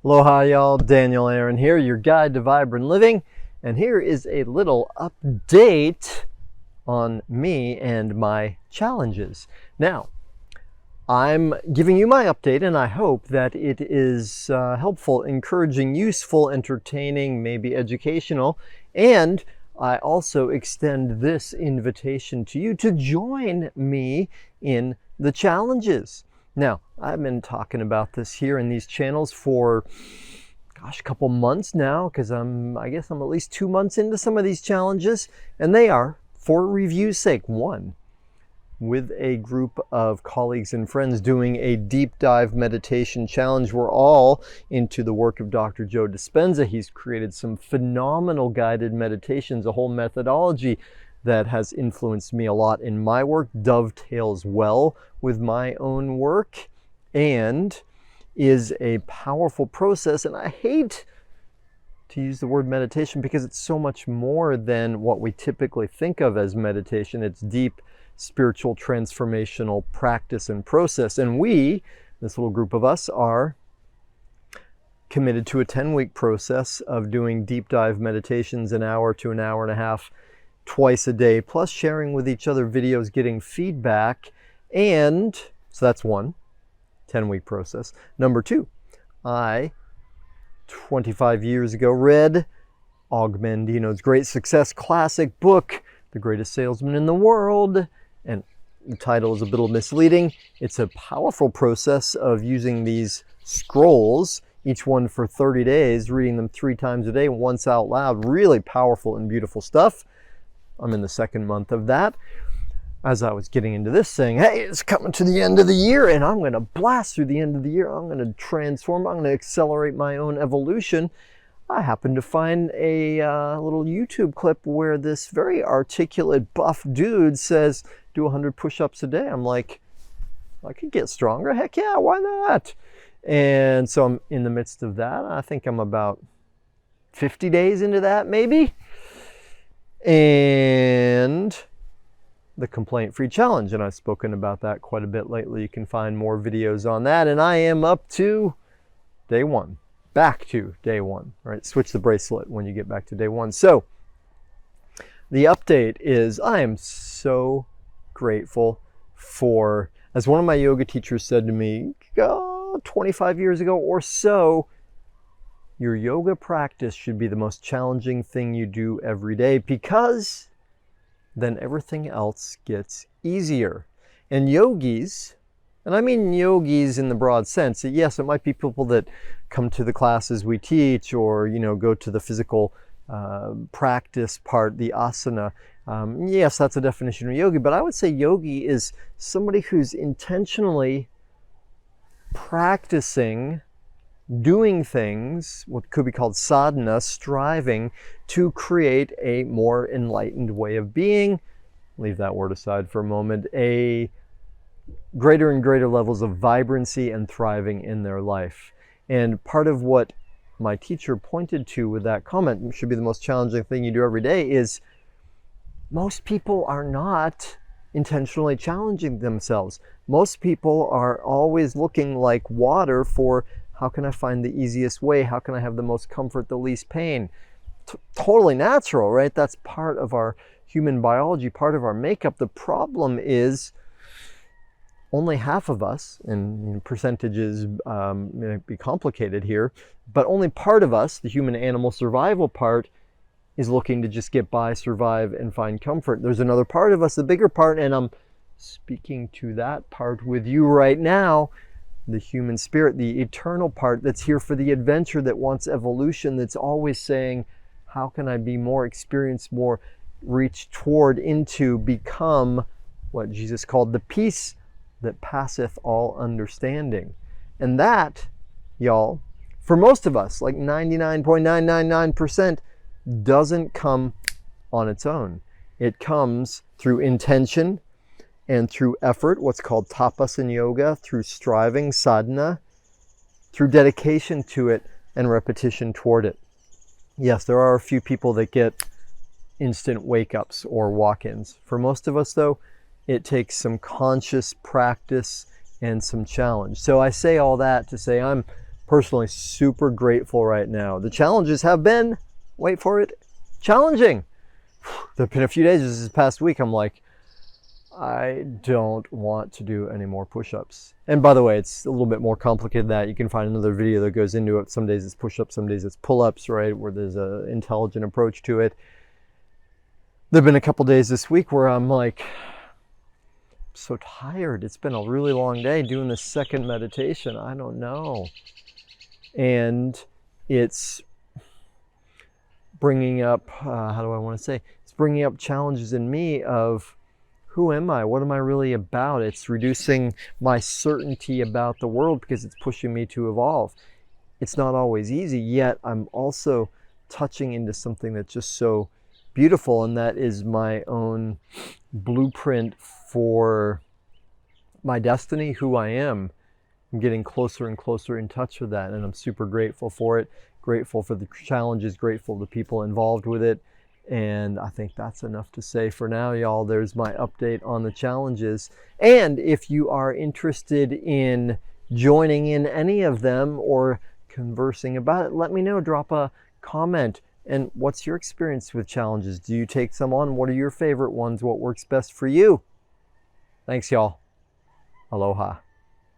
Aloha y'all, Daniel Aaron here, your guide to vibrant living, and here is a little update on me and my challenges. Now, I'm giving you my update and I hope that it is helpful, encouraging, useful, entertaining, maybe educational, and I also extend this invitation to you to join me in the challenges. Now, I've been talking about this here in these channels for, a couple months now, because I guess I'm at least 2 months into some of these challenges, and they are, for review's sake, one, with a group of colleagues and friends doing a deep dive meditation challenge. We're all into the work of Dr. Joe Dispenza. He's created some phenomenal guided meditations, a whole methodology that has influenced me a lot in my work, dovetails well with my own work, and is a powerful process. And I hate to use the word meditation because it's so much more than what we typically think of as meditation. It's deep spiritual transformational practice and process. And we, this little group of us, are committed to a 10-week process of doing deep dive meditations, an hour to an hour and a half twice a day, plus sharing with each other videos, getting feedback. And so that's one, 10-week process. Number two, I 25 years ago read Og Mandino's Great Success classic book, The Greatest Salesman in the World. And the title is a little misleading. It's a powerful process of using these scrolls, each one for 30 days, reading them 3 times a day, once out loud. Really powerful and beautiful stuff. I'm in the second month of that. As I was getting into this, saying, hey, it's coming to the end of the year and I'm going to blast through the end of the year. I'm going to transform. I'm going to accelerate my own evolution. I happened to find a little YouTube clip where this very articulate, buff dude says, do 100 push-ups a day. I'm like, I could get stronger. Heck yeah, why not? And so I'm in the midst of that. I think I'm about 50 days into that, maybe. And the complaint-free challenge, and I've spoken about that quite a bit lately. You can find more videos on that, and I am up to day one, back to day one, right? Switch the bracelet when you get back to day one. So the update is I am so grateful for, as one of my yoga teachers said to me 25 years ago or so, your yoga practice should be the most challenging thing you do every day, because then everything else gets easier. And yogis, and I mean yogis in the broad sense, yes, it might be people that come to the classes we teach, or go to the physical practice part, the asana. Yes, that's a definition of yogi, but I would say yogi is somebody who's intentionally practicing doing things, what could be called sadhana, striving to create a more enlightened way of being. Leave that word aside for a moment. A greater and greater levels of vibrancy and thriving in their life. And part of what my teacher pointed to with that comment, should be the most challenging thing you do every day, is most people are not intentionally challenging themselves. Most people are always looking like water for, how can I find the easiest way? How can I have the most comfort, the least pain? Totally natural, right? That's part of our human biology, part of our makeup. The problem is only half of us, and percentages may be complicated here, but only part of us, the human animal survival part, is looking to just get by, survive, and find comfort. There's another part of us, the bigger part, and I'm speaking to that part with you right now, the human spirit, the eternal part that's here for the adventure, that wants evolution, that's always saying, how can I be more experienced, more reach toward, into, become what Jesus called the peace that passeth all understanding. And that, y'all, for most of us, like 99.999%, doesn't come on its own. It comes through intention and through effort, what's called tapas in yoga, through striving, sadhana, through dedication to it and repetition toward it. Yes, there are a few people that get instant wake-ups or walk-ins. For most of us, though, it takes some conscious practice and some challenge. So I say all that to say I'm personally super grateful right now. The challenges have been, wait for it, challenging. There have been a few days this past week, I'm like, I don't want to do any more push-ups. And by the way, it's a little bit more complicated than that. You can find another video that goes into it. Some days it's push-ups, some days it's pull-ups, right? Where there's an intelligent approach to it. There have been a couple days this week where I'm like, I'm so tired. It's been a really long day doing this second meditation. I don't know. And it's bringing up, how do I want to say? It's bringing up challenges in me of, who am I? What am I really about? It's reducing my certainty about the world because it's pushing me to evolve. It's not always easy, yet I'm also touching into something that's just so beautiful, and that is my own blueprint for my destiny, who I am. I'm getting closer and closer in touch with that, and I'm super grateful for it, grateful for the challenges, grateful for the people involved with it. And I think that's enough to say for now, y'all. There's my update on the challenges. And if you are interested in joining in any of them or conversing about it, let me know. Drop a comment. And what's your experience with challenges? Do you take some on? What are your favorite ones? What works best for you? Thanks, y'all. Aloha.